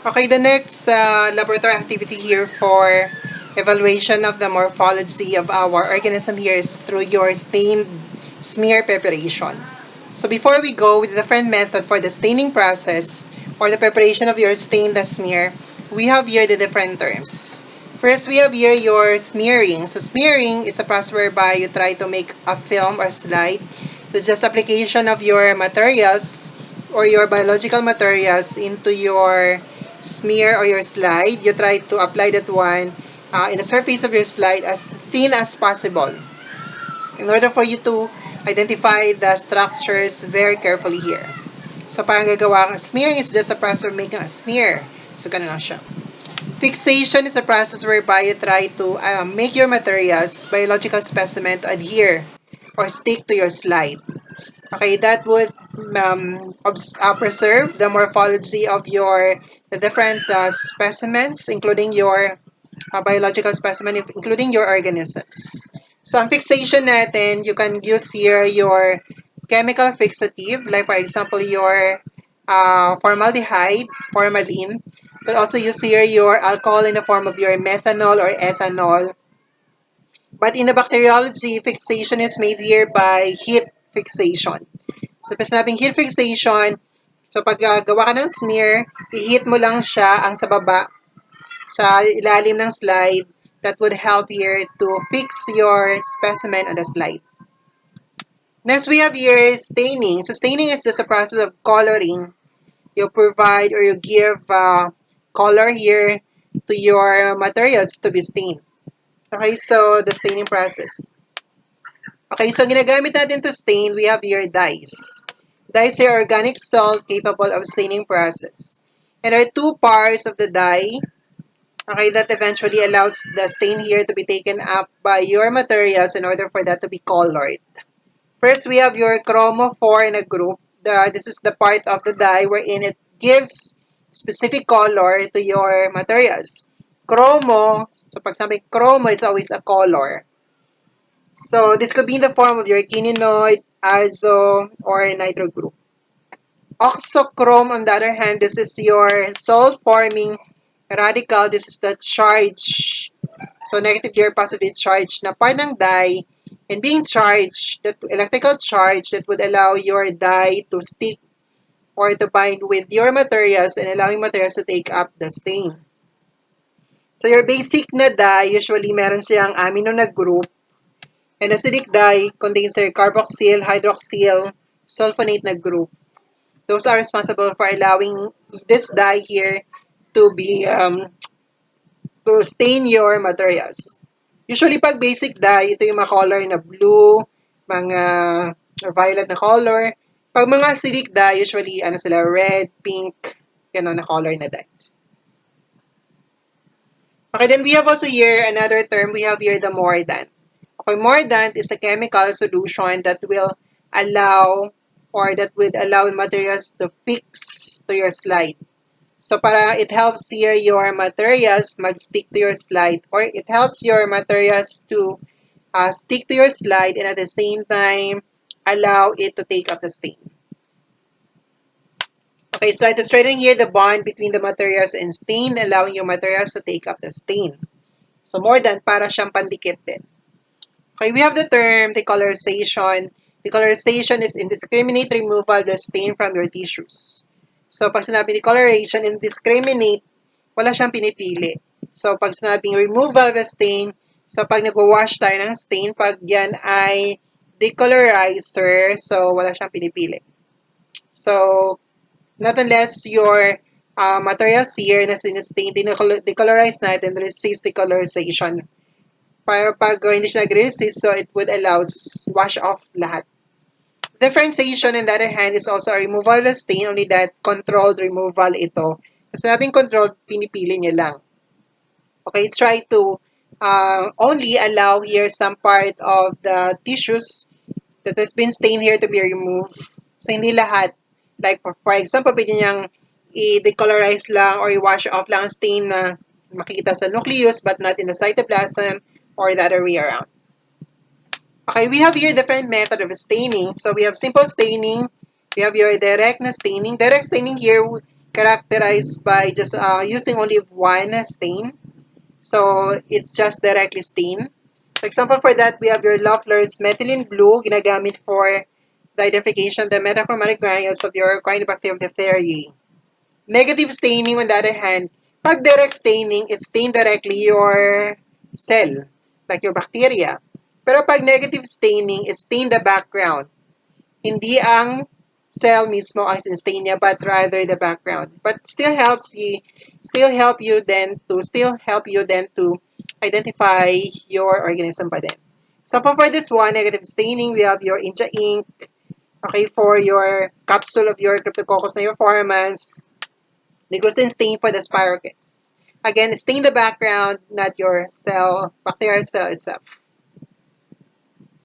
Okay, the next laboratory activity here for evaluation of the morphology of our organism here is through your stained smear preparation. So before we go with the different method for the staining process or the preparation of your stained smear, we have here the different terms. First, we have here your smearing. So smearing is a process whereby you try to make a film or slide. So it's just application of your materials or your biological materials into your smear or your slide. You try to apply that one in the surface of your slide as thin as possible in order for you to identify the structures very carefully here. So parang gagawa, smearing is just a process of making a smear. So ganun lang siya. Fixation is a process whereby you try to make your materials, biological specimen to adhere or stick to your slide. Okay, that would preserve the morphology of the different specimens, including your biological specimen, including your organisms. So, ang fixation natin, you can use here your chemical fixative, like for example, your formaldehyde, formalin. You can also use here your alcohol in the form of your methanol or ethanol. But in the bacteriology, fixation is made here by heat fixation. So, pag sinabing heat fixation, so pag gawa ka ng smear, i-heat mo lang siya ang sa baba, sa ilalim ng slide, that would help here to fix your specimen on the slide. Next, we have here staining. So, staining is just a process of coloring. You provide or you give color here to your materials to be stained. Okay, so the staining process. Okay, so ginagamit natin to stain, we have here dyes. Dyes are organic salt capable of staining process. And there are two parts of the dye, okay, that eventually allows the stain here to be taken up by your materials in order for that to be colored. First, we have your chromophore in a group. This is the part of the dye wherein it gives specific color to your materials. Chromo, so pag sabi chromo, it's always a color. So this could be in the form of your quinoid, azo, or nitro group. Oxochrome, on the other hand, this is your salt-forming radical. This is the charge. So negatively or positively charged na part ng dye, and being charged, that electrical charge that would allow your dye to stick or to bind with your materials and allowing materials to take up the stain. So your basic na dye, usually meron siyang amino na group. And acidic dye contains their carboxyl, hydroxyl, sulfonate na group. Those are responsible for allowing this dye here to be to stain your materials. Usually, pag basic dye, ito yung mga color na blue, mga violet na color. Pag mga acidic dye, usually, ano sila, red, pink, gano'n na color na dyes. Okay, then we have also here another term. We have here the mordant. Okay, mordant is a chemical solution that will allow or that would allow materials to fix to your slide. So para it helps here your materials mag-stick to your slide, or it helps your materials to stick to your slide and at the same time allow it to take up the stain. Okay, so to straighten here the bond between the materials and stain, allowing your materials to take up the stain. So more than para siyang pandikit din. Okay, we have the term decolorization. Decolorization is indiscriminate removal of the stain from your tissues. So pag sinabi decoloration, indiscriminate, wala siyang pinipili. So pag sinabing removal of the stain, so pag nag-wash tayo ng stain, pag yan ay decolorizer, so wala siyang pinipili. So not unless your materials here na sinistain, decolorize natin, resist decolorization. Para pag hindi siya nag-resist, so it would allow wash off lahat. Differentiation, on the other hand, is also a removal of the stain, only that controlled removal ito. Kasi sabing controlled, pinipili niya lang. Okay, try to only allow here some part of the tissues that has been stained here to be removed. So, hindi lahat. Like, for example, pwede niyang i-decolorize lang or i-wash off lang ang stain na makikita sa nucleus but not in the cytoplasm or the other way around. Okay, we have here different method of staining. So, we have simple staining. We have your direct na staining. Direct staining here characterized by just using only one stain. So, it's just directly stain. For example, for that, we have your Loeffler's methylene blue, ginagamit for the identification of the metachromatic granules of your Corynebacterium diphtheriae. Negative staining, on the other hand, pag direct staining, it stain directly your cell, like your bacteria. Pero pag negative staining, it stain the background. Hindi ang cell mismo ang stain niya, but rather the background. But still help you then to identify your organism pa din. So for this one, negative staining, we have your India ink, okay, for your capsule of your Cryptococcus neoformans, the glycerin stain for the spirochetes. Again, stain the background, not your cell, bacterial cell itself.